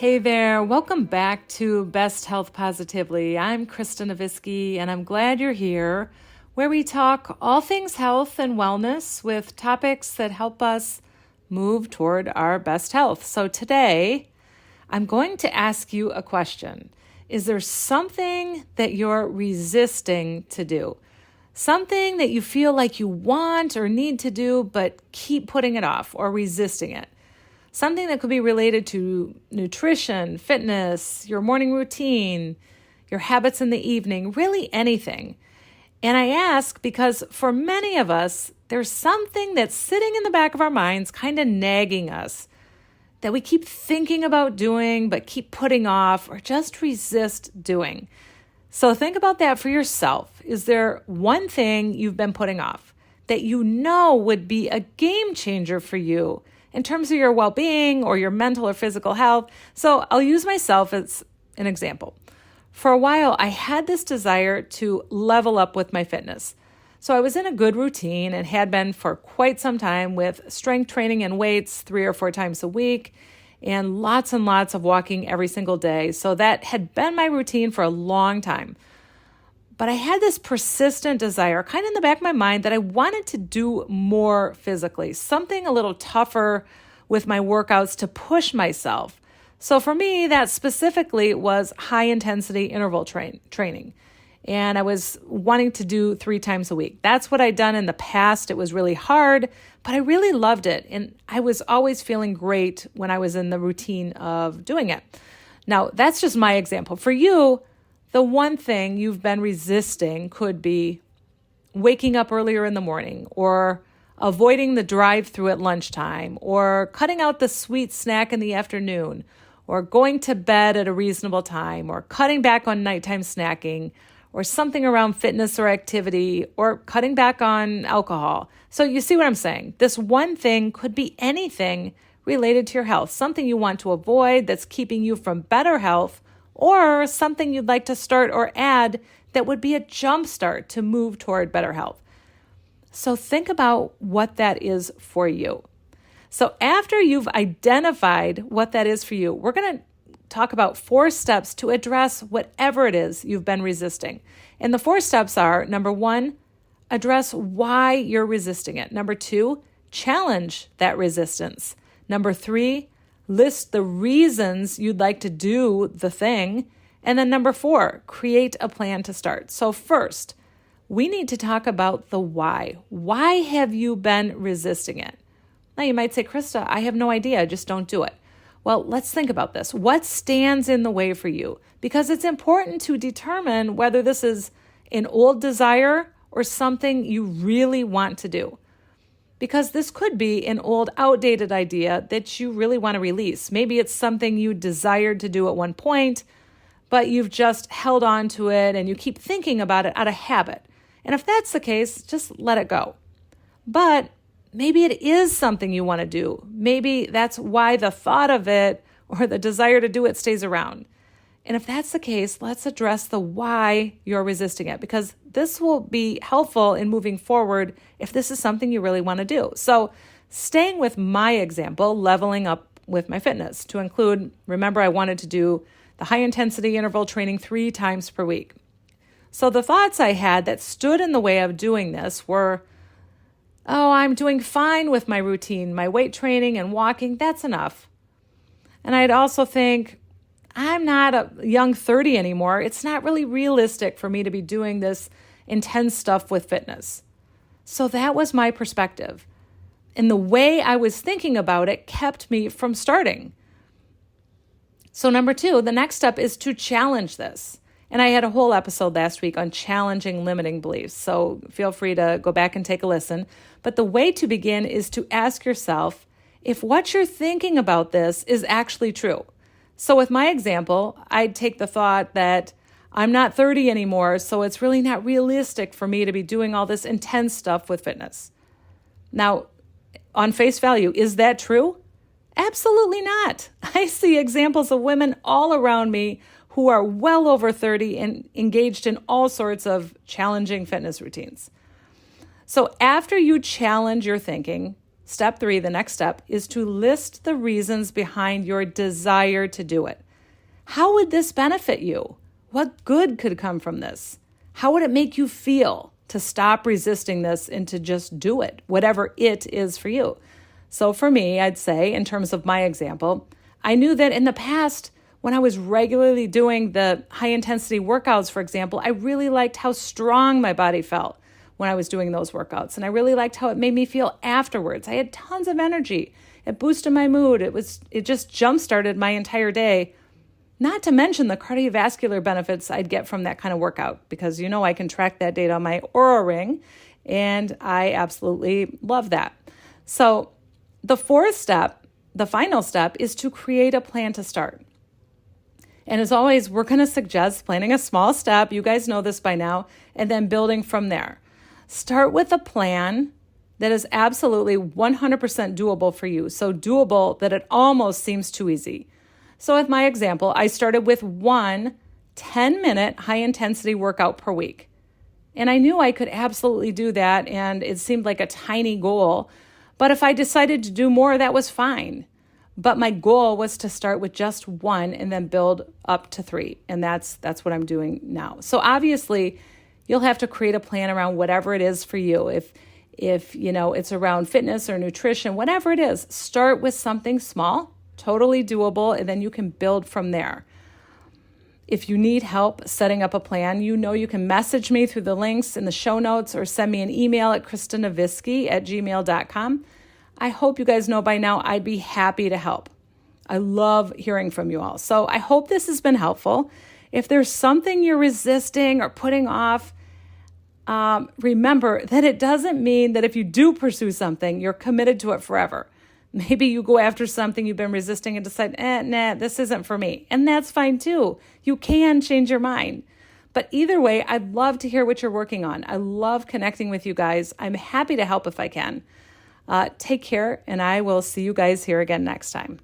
Hey there, welcome back to Best Health Positively. I'm Krista Novisky, and I'm glad you're here, where we talk all things health and wellness with topics that help us move toward our best health. So today, I'm going to ask you a question. Is there something that you're resisting to do? Something that you feel like you want or need to do, but keep putting it off or resisting it? Something that could be related to nutrition, fitness, your morning routine, your habits in the evening, really anything. And I ask because for many of us, there's something that's sitting in the back of our minds, kind of nagging us, that we keep thinking about doing, but keep putting off or just resist doing. So think about that for yourself. Is there one thing you've been putting off that you know would be a game changer for you in terms of your well-being or your mental or physical health? So I'll use myself as an example. For a while, I had this desire to level up with my fitness. So I was in a good routine and had been for quite some time with strength training and weights 3 or 4 times a week and lots of walking every single day. So that had been my routine for a long time. But I had this persistent desire kind of in the back of my mind that I wanted to do more physically, something a little tougher with my workouts to push myself. So for me, that specifically was high intensity interval training. And I was wanting to do 3 times a week. That's what I'd done in the past. It was really hard, but I really loved it. And I was always feeling great when I was in the routine of doing it. Now, that's just my example. For you, the one thing you've been resisting could be waking up earlier in the morning, or avoiding the drive-through at lunchtime, or cutting out the sweet snack in the afternoon, or going to bed at a reasonable time, or cutting back on nighttime snacking, or something around fitness or activity, or cutting back on alcohol. So you see what I'm saying? This one thing could be anything related to your health, something you want to avoid that's keeping you from better health, or something you'd like to start or add that would be a jump start to move toward better health. So think about what that is for you. So after you've identified what that is for you, we're going to talk about 4 steps to address whatever it is you've been resisting. And the 4 steps are, number 1, address why you're resisting it. Number 2, challenge that resistance. Number 3, list the reasons you'd like to do the thing. And then number 4, create a plan to start. So first, we need to talk about the why. Why have you been resisting it? Now you might say, Krista, I have no idea. Just don't do it. Well, let's think about this. What stands in the way for you? Because it's important to determine whether this is an old desire or something you really want to do. Because this could be an old, outdated idea that you really want to release. Maybe it's something you desired to do at one point, but you've just held on to it and you keep thinking about it out of habit. And if that's the case, just let it go. But maybe it is something you want to do. Maybe that's why the thought of it or the desire to do it stays around. And if that's the case, let's address the why you're resisting it, because this will be helpful in moving forward if this is something you really want to do. So staying with my example, leveling up with my fitness, to include, remember, I wanted to do the high intensity interval training 3 times per week. So the thoughts I had that stood in the way of doing this were, oh, I'm doing fine with my routine, my weight training and walking, that's enough. And I'd also think, I'm not a young 30 anymore. It's not really realistic for me to be doing this intense stuff with fitness. So that was my perspective. And the way I was thinking about it kept me from starting. So number 2, the next step is to challenge this. And I had a whole episode last week on challenging limiting beliefs. So feel free to go back and take a listen. But the way to begin is to ask yourself if what you're thinking about this is actually true. So with my example, I'd take the thought that I'm not 30 anymore, so it's really not realistic for me to be doing all this intense stuff with fitness. Now, on face value, is that true? Absolutely not. I see examples of women all around me who are well over 30 and engaged in all sorts of challenging fitness routines. So after you challenge your thinking, step 3, the next step, is to list the reasons behind your desire to do it. How would this benefit you? What good could come from this? How would it make you feel to stop resisting this and to just do it, whatever it is for you? So for me, I'd say, in terms of my example, I knew that in the past, when I was regularly doing the high-intensity workouts, for example, I really liked how strong my body felt when I was doing those workouts. And I really liked how it made me feel afterwards. I had tons of energy. It boosted my mood. It just jump-started my entire day. Not to mention the cardiovascular benefits I'd get from that kind of workout, because I can track that data on my Oura Ring, and I absolutely love that. So the fourth step, the final step, is to create a plan to start. And as always, we're going to suggest planning a small step. You guys know this by now, and then building from there. Start with a plan that is absolutely 100% doable for you. So doable that it almost seems too easy. So with my example, I started with one 10-minute high-intensity workout per week. And I knew I could absolutely do that, and it seemed like a tiny goal. But if I decided to do more, that was fine. But my goal was to start with just one and then build up to 3. And that's what I'm doing now. So obviously, you'll have to create a plan around whatever it is for you. If it's around fitness or nutrition, whatever it is, start with something small, totally doable, and then you can build from there. If you need help setting up a plan, you can message me through the links in the show notes or send me an email at KristaNowitzki@gmail.com. I hope you guys know by now I'd be happy to help. I love hearing from you all. So I hope this has been helpful. If there's something you're resisting or putting off, remember that it doesn't mean that if you do pursue something, you're committed to it forever. Maybe you go after something you've been resisting and decide, nah, this isn't for me. And that's fine too. You can change your mind. But either way, I'd love to hear what you're working on. I love connecting with you guys. I'm happy to help if I can. Take care, and I will see you guys here again next time.